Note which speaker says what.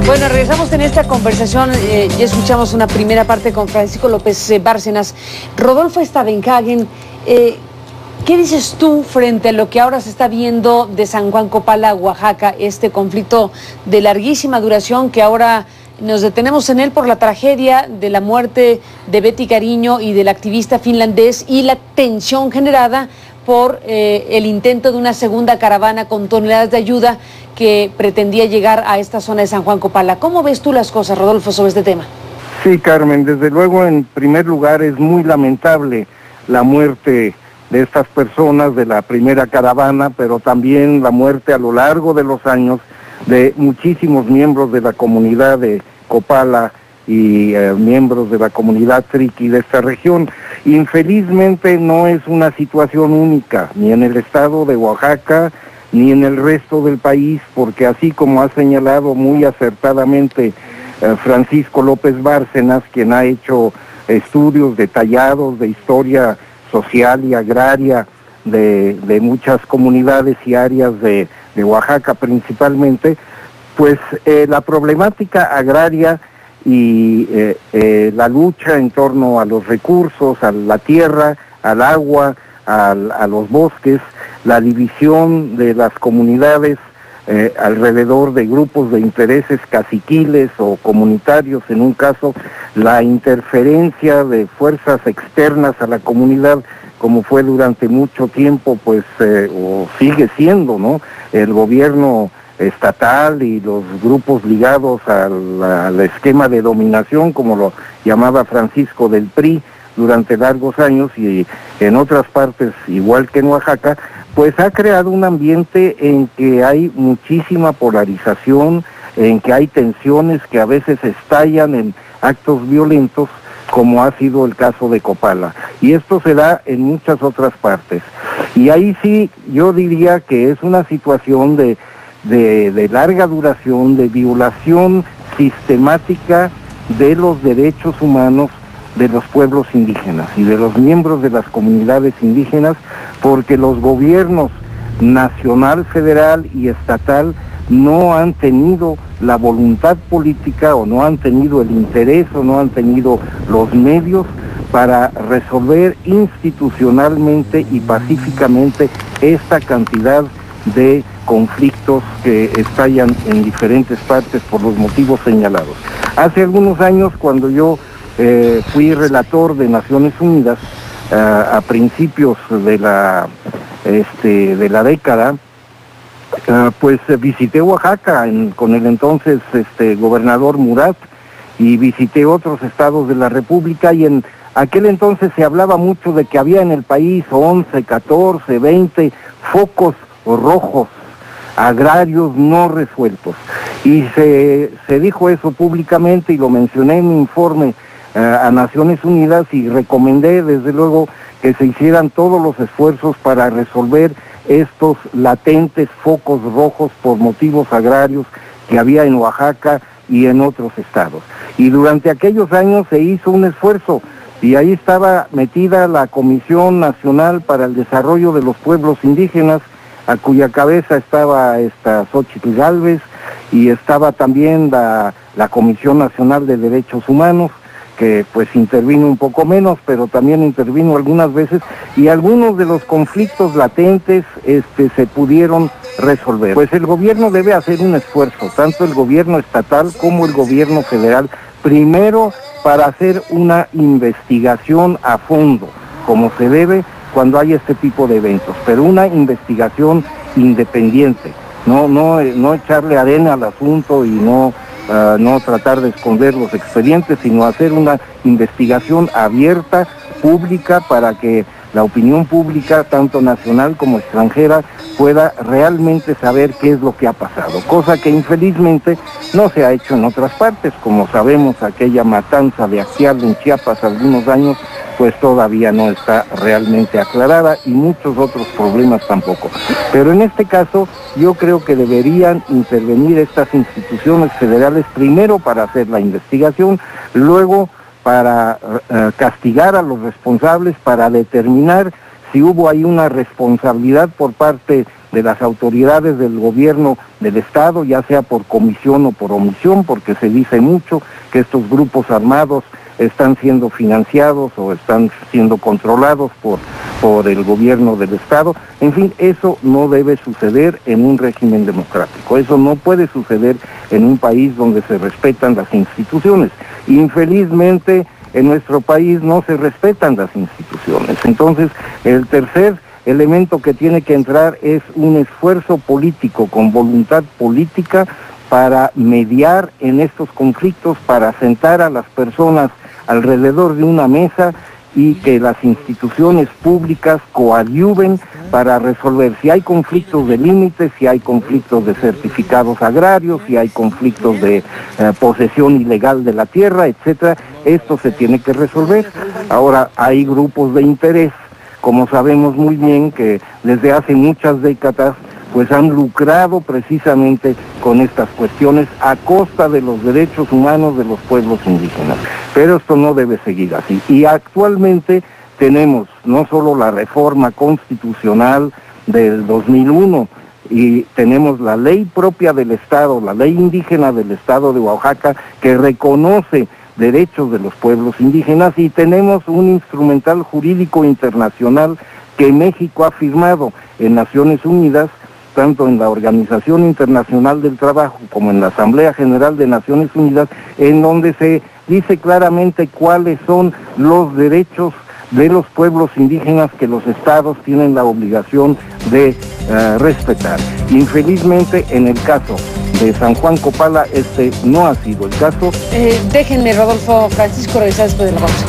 Speaker 1: Bueno, regresamos en esta conversación. Ya escuchamos una primera parte con Francisco López Bárcenas. Rodolfo Stavenhagen, ¿qué dices tú frente a lo que ahora se está viendo de San Juan Copala, Oaxaca, este conflicto de larguísima duración que ahora nos detenemos en él por la tragedia de la muerte de Betty Cariño y del activista finlandés y la tensión generada por el intento de una segunda caravana con toneladas de ayuda que pretendía llegar a esta zona de San Juan Copala? ¿Cómo ves tú las cosas, Rodolfo, sobre este tema?
Speaker 2: Sí, Carmen, desde luego, en primer lugar, es muy lamentable la muerte de estas personas de la primera caravana, pero también la muerte a lo largo de los años de muchísimos miembros de la comunidad de Copala y miembros de la comunidad triqui de esta región. Infelizmente no es una situación única, ni en el estado de Oaxaca, ni en el resto del país, porque así como ha señalado muy acertadamente Francisco López Bárcenas, quien ha hecho estudios detallados de historia social y agraria de muchas comunidades y áreas de Oaxaca principalmente, pues la problemática agraria y la lucha en torno a los recursos, a la tierra, al agua, a los bosques, la división de las comunidades alrededor de grupos de intereses caciquiles o comunitarios, en un caso, la interferencia de fuerzas externas a la comunidad, como fue durante mucho tiempo, pues, o sigue siendo, ¿no?, el gobierno estatal y los grupos ligados al esquema de dominación, como lo llamaba Francisco, del PRI, durante largos años, y en otras partes, igual que en Oaxaca, pues ha creado un ambiente en que hay muchísima polarización, en que hay tensiones que a veces estallan en actos violentos, como ha sido el caso de Copala. Y esto se da en muchas otras partes. Y ahí sí, yo diría que es una situación de larga duración, de violación sistemática de los derechos humanos de los pueblos indígenas y de los miembros de las comunidades indígenas, porque los gobiernos nacional, federal y estatal no han tenido la voluntad política, o no han tenido el interés, o no han tenido los medios para resolver institucionalmente y pacíficamente esta cantidad de conflictos que estallan en diferentes partes por los motivos señalados. Hace algunos años, cuando yo fui relator de Naciones Unidas, a principios de la década, pues visité Oaxaca con el entonces gobernador Murat, y visité otros estados de la República, y en aquel entonces se hablaba mucho de que había en el país 11, 14, 20 focos rojos agrarios no resueltos. Y se dijo eso públicamente, y lo mencioné en mi informe a Naciones Unidas, y recomendé desde luego que se hicieran todos los esfuerzos para resolver estos latentes focos rojos por motivos agrarios que había en Oaxaca y en otros estados. Y durante aquellos años se hizo un esfuerzo, y ahí estaba metida la Comisión Nacional para el Desarrollo de los Pueblos Indígenas, a cuya cabeza estaba Xóchitl Gálvez, y estaba también la Comisión Nacional de Derechos Humanos, que pues intervino un poco menos, pero también intervino algunas veces, y algunos de los conflictos latentes se pudieron resolver. Pues el gobierno debe hacer un esfuerzo, tanto el gobierno estatal como el gobierno federal, primero para hacer una investigación a fondo, como se debe cuando hay este tipo de eventos, pero una investigación independiente, no echarle arena al asunto y no tratar de esconder los expedientes, sino hacer una investigación abierta, pública, para que la opinión pública, tanto nacional como extranjera, pueda realmente saber qué es lo que ha pasado, cosa que infelizmente no se ha hecho en otras partes. Como sabemos, aquella matanza de Axial en Chiapas hace algunos años, pues todavía no está realmente aclarada, y muchos otros problemas tampoco. Pero en este caso yo creo que deberían intervenir estas instituciones federales, primero para hacer la investigación, luego para castigar a los responsables, para determinar si hubo ahí una responsabilidad por parte de las autoridades del gobierno del Estado, ya sea por comisión o por omisión, porque se dice mucho que estos grupos armados están siendo financiados o están siendo controlados por el gobierno del Estado. En fin, eso no debe suceder en un régimen democrático. Eso no puede suceder en un país donde se respetan las instituciones. Infelizmente, en nuestro país no se respetan las instituciones. Entonces, el tercer elemento que tiene que entrar es un esfuerzo político, con voluntad política, para mediar en estos conflictos, para sentar a las personas alrededor de una mesa y que las instituciones públicas coadyuven para resolver si hay conflictos de límites, si hay conflictos de certificados agrarios, si hay conflictos de posesión ilegal de la tierra, etcétera. Esto se tiene que resolver. Ahora, hay grupos de interés, como sabemos muy bien, que desde hace muchas décadas pues han lucrado precisamente con estas cuestiones a costa de los derechos humanos de los pueblos indígenas. Pero esto no debe seguir así. Y actualmente tenemos no solo la reforma constitucional del 2001, y tenemos la ley propia del Estado, la ley indígena del Estado de Oaxaca, que reconoce derechos de los pueblos indígenas, y tenemos un instrumental jurídico internacional que México ha firmado en Naciones Unidas, tanto en la Organización Internacional del Trabajo como en la Asamblea General de Naciones Unidas, en donde se dice claramente cuáles son los derechos de los pueblos indígenas que los estados tienen la obligación de respetar. Infelizmente, en el caso de San Juan Copala, este no ha sido el caso.
Speaker 1: Déjenme, Rodolfo Francisco, regresar después de la pausa.